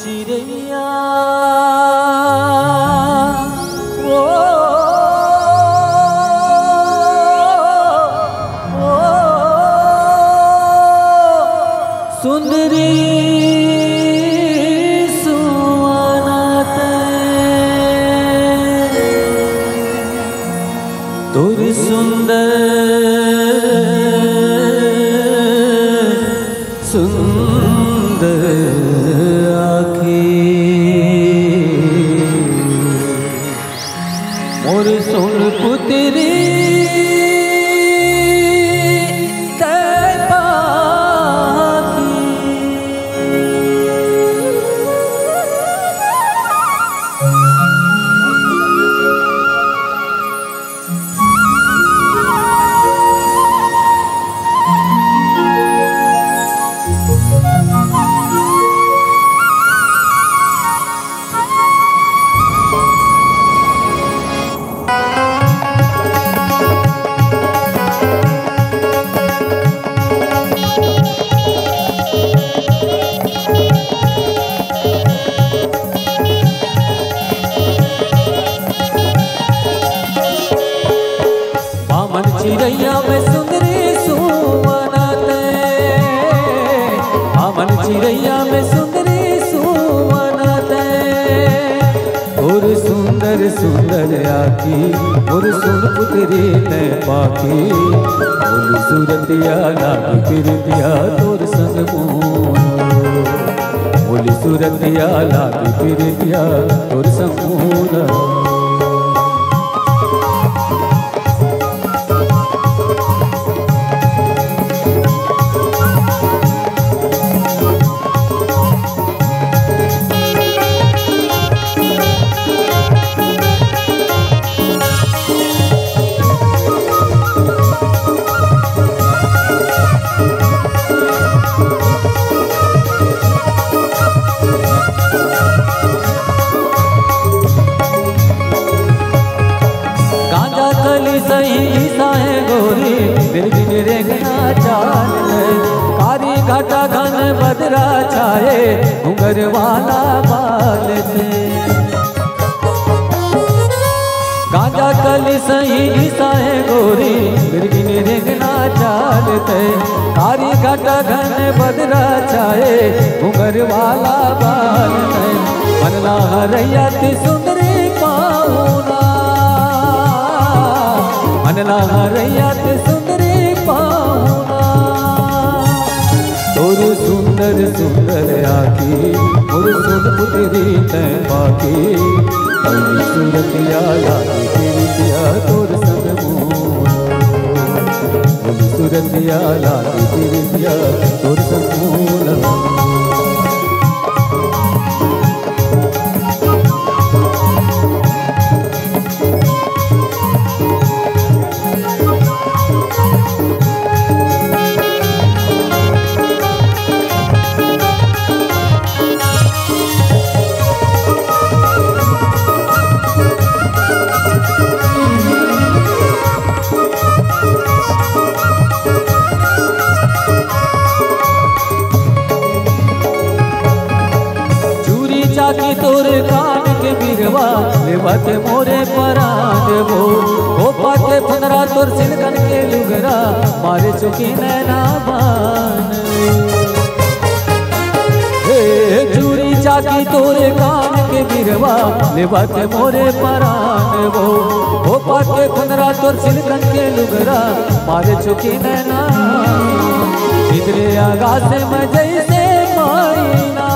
चिड़ैया सुंदरी सुवनात तोर सुंदर सुंदर मोर सोन पुत्री चिड़ैया में सुंदरी सुवनात आमन चिड़ैया में सुंदरी सुवनात और सुंदर सुंदर आखी और सुन पुत्री ने पाखी बोली सूरतिया लागी फिरतिया तोर संग मोन बोली सूरतिया लागी फिरतिया तोर संग मोन सही साए गोरी बिरबिन रेंगना चाल कारी घाटा घन बदरा छाए घुंगर वाला बाल थे गांजा कली सही साए गोरी बिरबिन रेंगना चाल थे कारी घाटा घन बदरा छाए घुंगर वाला बाल थे मनला हरैया ती सुंदरी पाऊना मनला हरैया ते सुंदरी पाऊना तोर सुंदर सुंदर आखी और सुन पुत्री ने पाखी बोली सूरतिया लागी फिरतिया तोर संग मोन बोली सूरतिया लागी फिरतिया तोर संग मोन चाकी तोर कान के बिरवा लेवत मोरे परान वो गोपा के फुनरा तोर सिलकन के लुगरा मारे चुकी नैना बान हे चूरी चाकी तोर कान के बिरवा लेवत मोरे परान वो गोपा के फुनरा तोर सिलकन के लुगरा मारे चुकी नैना इधरे आगाज में जैसे मायना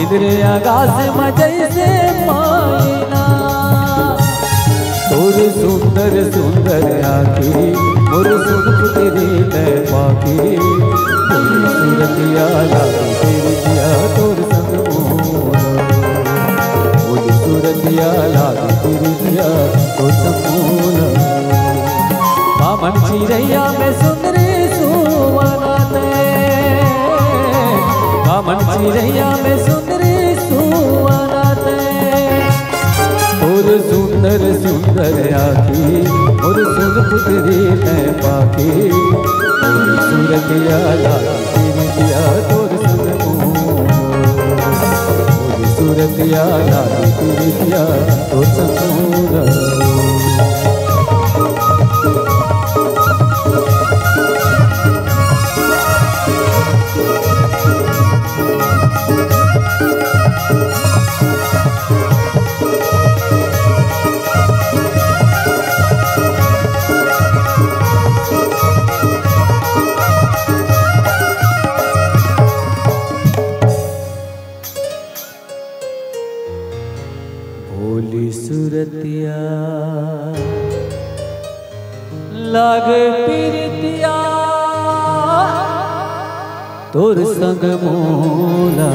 इधरे आकाश में जैसे मायना तोर सुंदर सुंदर आखी मोर सुन पुत्री ने पाखी बोली सूरतिया लागी फिरतिया तोर संग मोन बोली सूरतिया लागी फिरतिया तोर संग मोन आमन चिड़ैया में सुंदरी सुवनात आमन चिड़ैया में सुंदरी सुवनात और सुंदर सुंदर आखी और सुन पुत्री ने पाखी सूरतिया लागी फिरतिया तोर संग मोन सूरतिया लागे पीरितिया तोर संग मोरा भोली सूरतिया लागे पीरितिया तोर संग मोला